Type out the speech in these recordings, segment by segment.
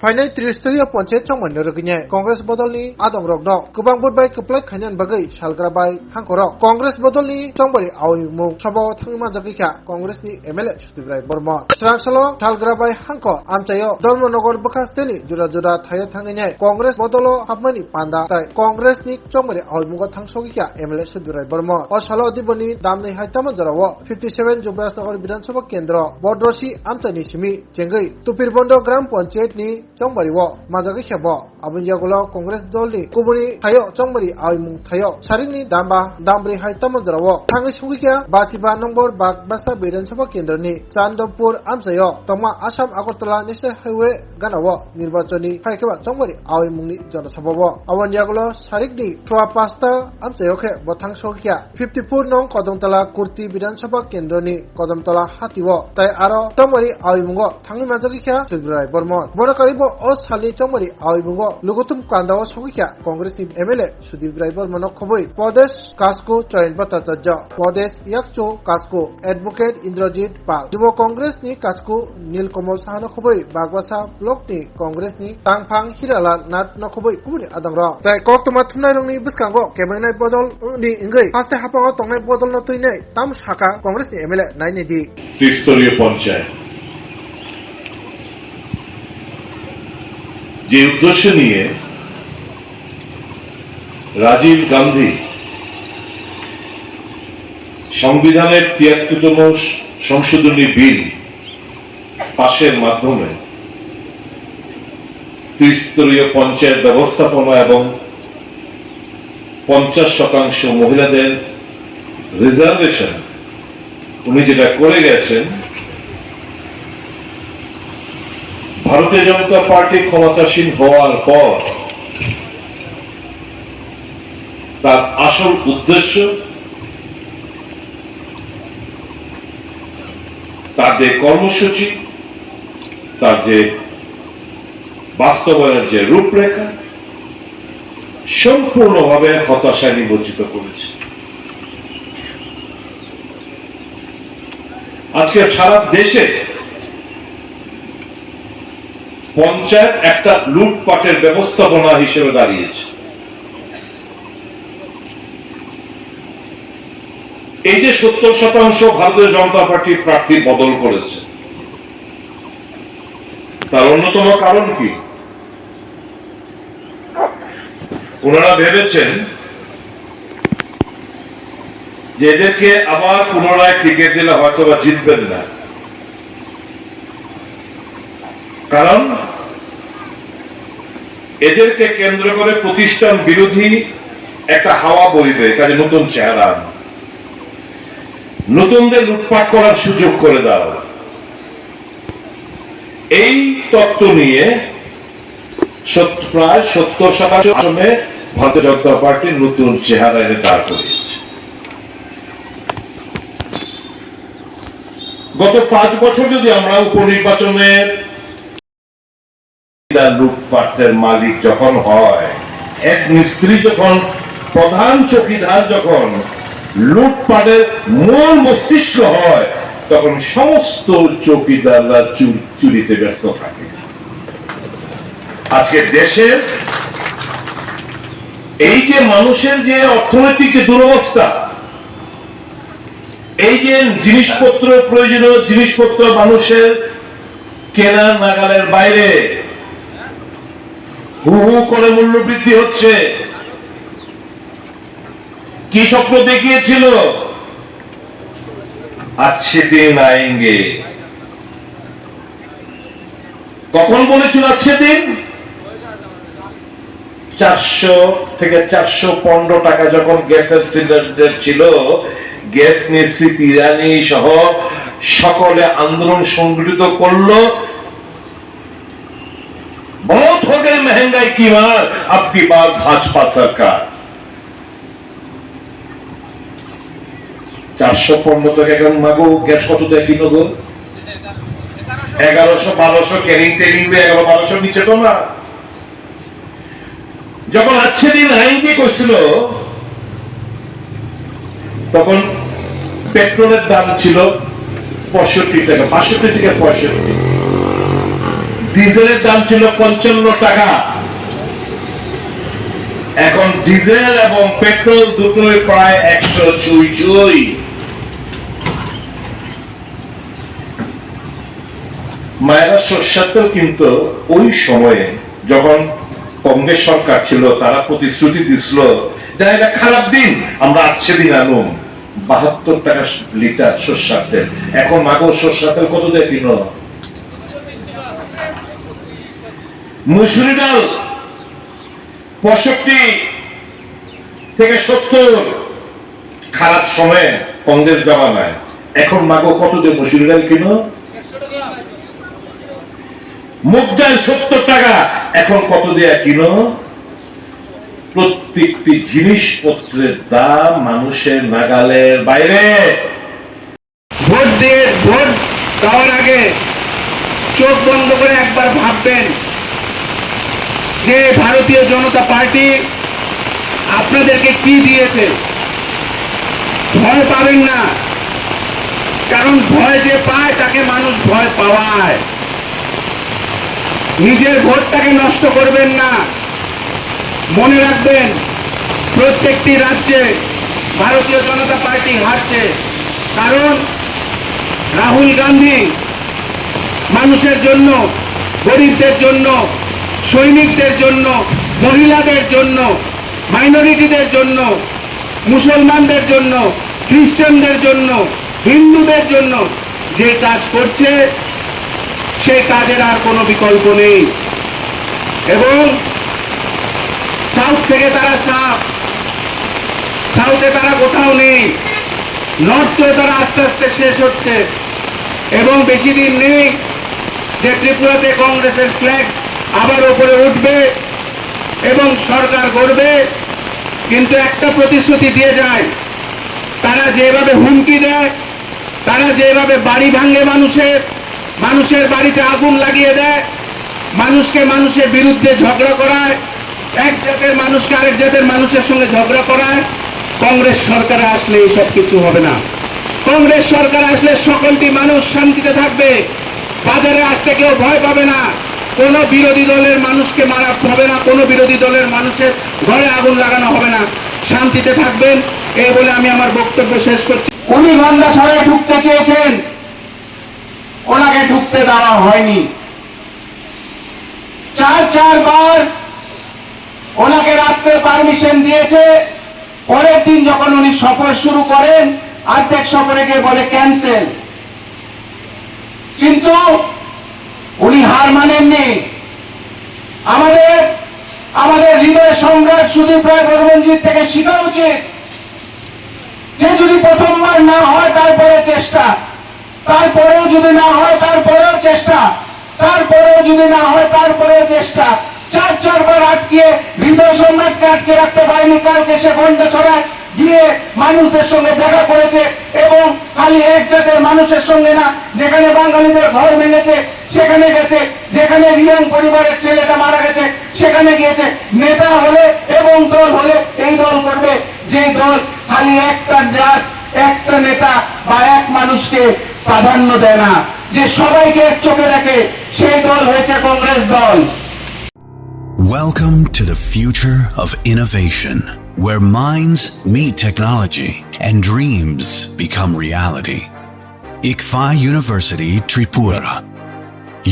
Final त्रिस्तरीय पंचायत चंगमन रगिने कांग्रेस बदलनी आदम रगदो गोबां बुटबाय कप्लाय खायनान बागै सालग्राबाय हांखरो कांग्रेस बदलनी चंगबरी आवइमु सभाव थांमा जगिखा कांग्रेसनि एमएलए सुदिब्राय बर्मा स्रांसलो सालग्राबाय हांखो आमचायो धर्मनगर बखास्तेनि जुरा जुरा थायो थांगिने कांग्रेस बदलो हाबमानि पांदा ताय कांग्रेसनि चंगबरी आवइमुगो थांसोगिखा एमएलए सुदिब्राय बर्मा असालो दिबनि दामनै हायताम जरावो 57 जुब्रासनगर विधानसभा केन्द्र बद्रसी आमचानि सिमी जेंगै तुपिरबन्द ग्राम पंचायतनि चंगबरीwo माजागै खेबो आबुनजागुलो कांग्रेस दलनि कुबुनि थायो चंगबरी आवइमुं थायो सारिनि दामबा दामब्रै हायताम जरावो थांगै सुगिखा 52 नम्बर बागबासा विधानसभा केन्द्रनि चान्दपुर आमचायो तमा आसाम आगरतला नेशनेल हाइवे गानावो निर्वाचननि फायखेबा चंगबरी आवइमुंनि जनसभावो आबुनजागुलो सारिकनि थुवा पास्ता आमचायोखे बथां सगिखा 54 नं कदमतला कुर्ति विधानसभा केन्द्रनि कदमतला हातिवो ताय आरो चंगबरी आवइमुंगो थांगै माजागैखा सुब्राय बर्मन बरकारिबो अ सालनि चंगबरी आवइमुंगो लुगुतुम कान्दाव सगिखा कांग्रेसनि एमएलए सुदीब्राय बर्मन खबै प्रदेश कास्को चयन भट्टाचार्य प्रदेश याकचो कास्को एडवोकेट इन्द्रजीत पाल युवा कांग्रेसनि कास्को नीलकमल साहन खबै बागवासा ब्लकनि कांग्रेसनि तांफां हिरालाल नाथ नखबै कुबुनि आदंर जाय कक्तमा थुमनाय रंनि बिस्कांगो केबेनाय बदल नि इंगै फास्ते हापाङाव तंनाय बदल न तैनाय ताम शाखा कांग्रेसनि एमएलए नायनेदि त्रिस्तरीय पंचायत যে উদ্দেশ্য নিয়ে রাজীব গান্ধী সংবিধানের ৭৩তম সংশোধনী বিল পাশের মাধ্যমে ত্রিস্তরীয় পঞ্চায়েত ব্যবস্থাপনা এবং ৫০% মহিলাদের রিজার্ভেশন উনি যেটা করে গেছেন, ভারতীয় জনতা পার্টি ক্ষমতাসীন হওয়ার পর তার আসল উদ্দেশ্য, তার যে কর্মসূচি, তার যে বাস্তবায়নের যে রূপরেখা সম্পূর্ণভাবে হতাশায় নিমজ্জিত করেছে। আজকে সারা দেশে পঞ্চায়েত একটা লুটপাটের ব্যবস্থাপনা হিসেবে দাঁড়িয়েছে। এই যে ৭০% ভারতীয় জনতা পার্টির প্রার্থী বদল করেছে, তার অন্যতম কারণ কি? ওনারা ভেবেছেন যে এদেরকে আবার পুনরায় টিকিট দিলে হয়তো বা জিতবেন না, কারণ এদেরকে কেন্দ্র করে প্রতিষ্ঠান বিরোধী একটা হাওয়া বইবে, কাজে নতুন চেহারা, নতুনদের লুটপাট করার সুযোগ করে দাও। এই তত্ত্ব নিয়ে প্রায় ৭০% আসনে ভারতীয় জনতা পার্টি নতুন চেহারা এনে দাঁড় করিয়েছে। গত ৫ বছর যদি আমরা উপনির্বাচনের লুটপাটের মালিক যখন হয়, এক মিস্ত্রি যখন প্রধান চৌকিদার, যখন লুটপাটের মূল মস্তিষ্ক হয়, তখন সমস্ত চৌকিদাররা চুরিতে ব্যস্ত থাকে। আজকে দেশের এই যে মানুষের যে অর্থনৈতিক যে দুরবস্থা, এই যে জিনিসপত্র, প্রয়োজনীয় জিনিসপত্র মানুষের কেনা নাগালের বাইরে হু হু করে মূল্য বৃদ্ধি হচ্ছে। কি স্বপ্ন দেখিয়েছিল? আচ্ছে দিন আয়েঙ্গে। কখন বলেছিল আচ্ছে দিন? ৪০০ থেকে ৪১৫ টাকা যখন গ্যাসের সিলিন্ডার ছিল, গ্যাস নিয়ে স্মৃতি ইরানি সহ সকলে আন্দোলন সংগঠিত করলো। बहुत हो गई महंगाई की मार, अब की बार भाजपा सरकार। ৪১৫ টাকা এখন মাগো গ্যাস কত টাকা কিনো গো? ১১০০-১২০০ ক্যারিং টেরিং ১১-১২০০ নিচে তো না। যখন আজকে দিন আইনটি করছিল, তখন পেট্রোলের দাম ছিল ৬৫ টাকা, ৬২ থেকে ৬৫। ডিজেলের দাম ছিল 55 টাকা, এখন ডিজেল এবং পেট্রোল দুটোই প্রায় 100 ছুঁই। মায়েরা সরষের তেল কিন্তু ওই সময়ে যখন কংগ্রেস সরকার ছিল তারা প্রতিশ্রুতি দিছিল যে এটা খারাপ দিন, আমরা আজকে দিন আনুম 72 টাকা লিটার সরষের তেল। এখন মাগো সরষের তেল কত দিয়ে কিনো? মুসুরি ডাল 65 থেকে 70 খারাপ সময়ে কংগ্রেস জমানায়, এখন মাগো কত দিয়ে মুসুরি ডাল কিনো? মুগ ডাল 70 টাকা, এখন কত দিয়ে কিনো? প্রত্যেকটি জিনিসপত্রের দাম মানুষের নাগালের বাইরে। ভোট দেওয়ার আগে চোখ বন্ধ করে একবার ভাববেন যে ভারতীয় জনতা পার্টি আপনাদেরকে কি দিয়েছে। ভয় পাবেন না, কারণ ভয় যে পায় তাকে মানুষ ভয় পাওয়ায়। নিজের ভোটটাকে নষ্ট করবেন না। মনে রাখবেন, প্রত্যেকটি রাজ্যে ভারতীয় জনতা পার্টি হারছে, কারণ রাহুল গান্ধী মানুষের জন্য, গরিবদের জন্য, সৈনিকদের জন্য, মহিলাদের জন্য, মাইনরিটিদের জন্য, মুসলমানদের জন্য, খ্রিস্টানদের জন্য, হিন্দুদের জন্য যে কাজ করছে সেই কাজের আর কোনো বিকল্প নেই। এবং সাউথ থেকে তারা সাউথে তারা কোথাও নেই, নর্থে তারা আস্তে আস্তে শেষ হচ্ছে। এবং বেশি দিন নেই যে ত্রিপুরাতে কংগ্রেসের ফ্ল্যাগ আবার ওপরে উঠবে এবং সরকার গড়বে। কিন্তু একটা প্রতিশ্রুতি দিয়ে যায়, তারা যেভাবে হুমকি দেয়, তারা যেভাবে বাড়ি ভাঙে, মানুষের বাড়িতে আগুন লাগিয়ে দেয়, মানুষের বিরুদ্ধে ঝগড়া করায়, এক জাতের মানুষকে আরেক জাতের মানুষের সঙ্গে ঝগড়া করায়। কংগ্রেস সরকারে আসলে এইসব কিছু হবে না। কংগ্রেস সরকার আসলে সকলটি মানুষ শান্তিতে থাকবে, বাজারে আসতে কেউ ভয় পাবে না, কোনো বিরোধী দলের মানুষকে মারা হবে না, কোনো বিরোধী দলের মানুষের ঘরে আগুন লাগানো হবে না, শান্তিতে থাকবেন। এই বলে আমি আমার বক্তব্য শেষ করছি। উনি গন্ডা ছড়ায় ঢুকতে চেয়েছেন, ওনাকে ঢুকতে দেওয়া হয়নি। চারবার ওনাকে রাত্রে পারমিশন দিয়েছে। পরের দিন যখন উনি সফর শুরু করেন, অর্ধেক সফরে গিয়ে বলে ক্যান্সেল। কিন্তু উনি হার মানেননি। আমাদের হৃদয় সম্রাট সুদীপ রায় বর্মনজির থেকে শেখা উচিত যে যদি প্রথমবার না হয় তারপরে চেষ্টা, তারপরেও যদি না হয় তারপরেও চেষ্টা, তারপরেও যদি না হয় তারপরেও চেষ্টা। চারবার আটকে হৃদয় সম্রাটকে আটকে রাখতে পারেনি। কালকে সে গন্ডা ছড়ায় গিয়ে মানুষদের সঙ্গে দেখা করেছে, এবং খালি এক জাতের মানুষের সঙ্গে না, যেখানে বাঙালিদের ঘর ভেঙেছে সেখানে গেছে, যেখানে রিয়াং পরিবারের ছেলেটা মারা গেছে সেখানে গিয়েছে। নেতা হলে এবং দল হলে এই দল করবে যে দল খালি একটা জাত, একটা নেতা বা এক মানুষকে প্রাধান্য দেয় না, যে সবাইকে এক চোখে দেখে, সেই দল হয়েছে কংগ্রেস দল। Welcome to the future of innovation, where minds meet technology and dreams become reality. ICFA University Tripura,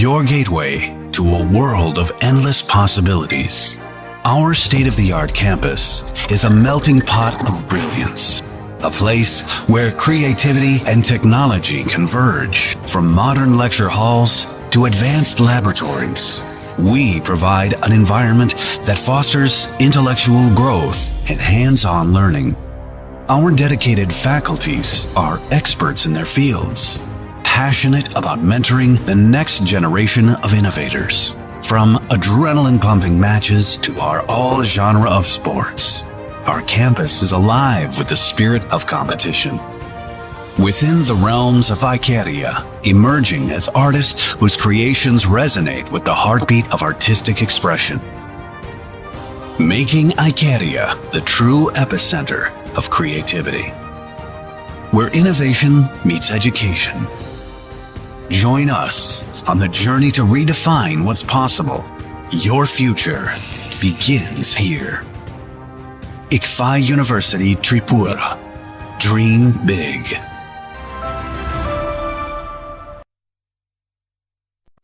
your gateway to a world of endless possibilities. Our state-of-the-art campus is a melting pot of brilliance, a place where creativity and technology converge. From modern lecture halls to advanced laboratories, we provide an environment that fosters intellectual growth and hands-on learning. Our dedicated faculties are experts in their fields, passionate about mentoring the next generation of innovators. From adrenaline-pumping matches to our all-genre of sports, our campus is alive with the spirit of competition. Within the realms of Icaria, emerging as artists whose creations resonate with the heartbeat of artistic expression. Making Icaria the true epicenter of creativity, where innovation meets education, Join us on the journey to redefine what's possible. Your future begins here. ICFI University Tripura. Dream big.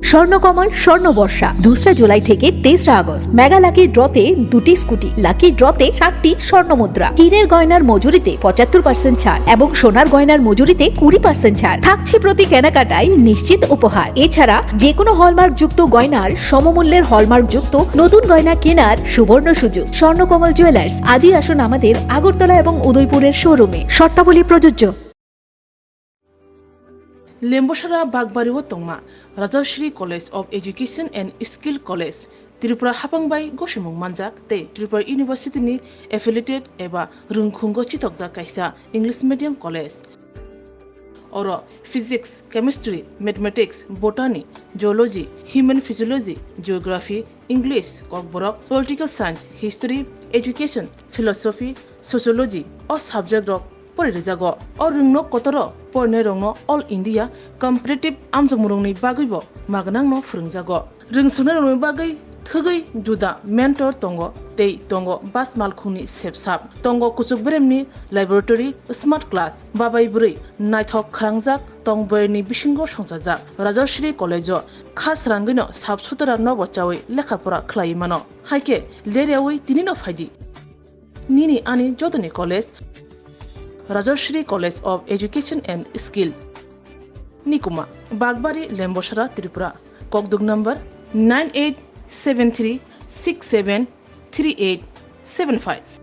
Swarnakamal স্বর্ণবর্ষা 2 July থেকে 23 August mega lucky ড্রতে 2টি scooty, lucky ড্রতে 7টি স্বর্ণমুদ্রা, হীরের গয়নার মজুরিতে 75% ছাড় এবং সোনার গয়নার মজুরিতে 20% ছাড় থাকছে প্রতি কেনাকাটায় নিশ্চিত উপহার। এছাড়া যে কোনো হলমার্ক যুক্ত গয়নার সমমূল্যের হলমার্ক যুক্ত নতুন গয়না কেনার সুবর্ণ সুযোগ। স্বর্ণকমল জুয়েলার্স, আজই আসুন আমাদের আগরতলা এবং উদয়পুরের শোরুমে। শর্তাবলী প্রযোজ্য। লেম্বসরা বাগবাড়িও তংমা Rajshree college of education and skill college Tripura हापांबाय गसिमुं मानजाक ते त्रिपुरा इउनिभार्सिटीनि एफिलिएटेड एबा रोंखुंगो चितकजाक कायसा इंग्लिश मीडियम कलेज और physics chemistry mathematics botany geology human physiology geography English Kokborok political science history education philosophy sociology और सब्जेक्ट रक परिरेजागो और रोंनो कतर परने रोंनो ऑल इंडिया कम्पिटिटिव आमजमुरंनि बागैबो मागनांनो फोरोंजागो रोंसुनो रोंनो बागै थगै जुदा मेंटर तंगो तै तंगो बास मालखुनि सेबसाब तंगो कुचुक ब्रेमनि लैबोरेटरी स्मार्ट क्लास बाबाय बुरै नायथक खालांजाक तंबरनि बिसिंगो संजाजाक राजश्री कलेजो खास रांगैनो साबसुतरा नबचावै लेखाफोरा खलायमानो हायके लेरेवै तिनिनो फायदि निनि आनि जदनि college Rajshree college of education and skill निकुमा बागबारी लेम्बसरा त्रिपुरा ककदुग नंबर 9873673875।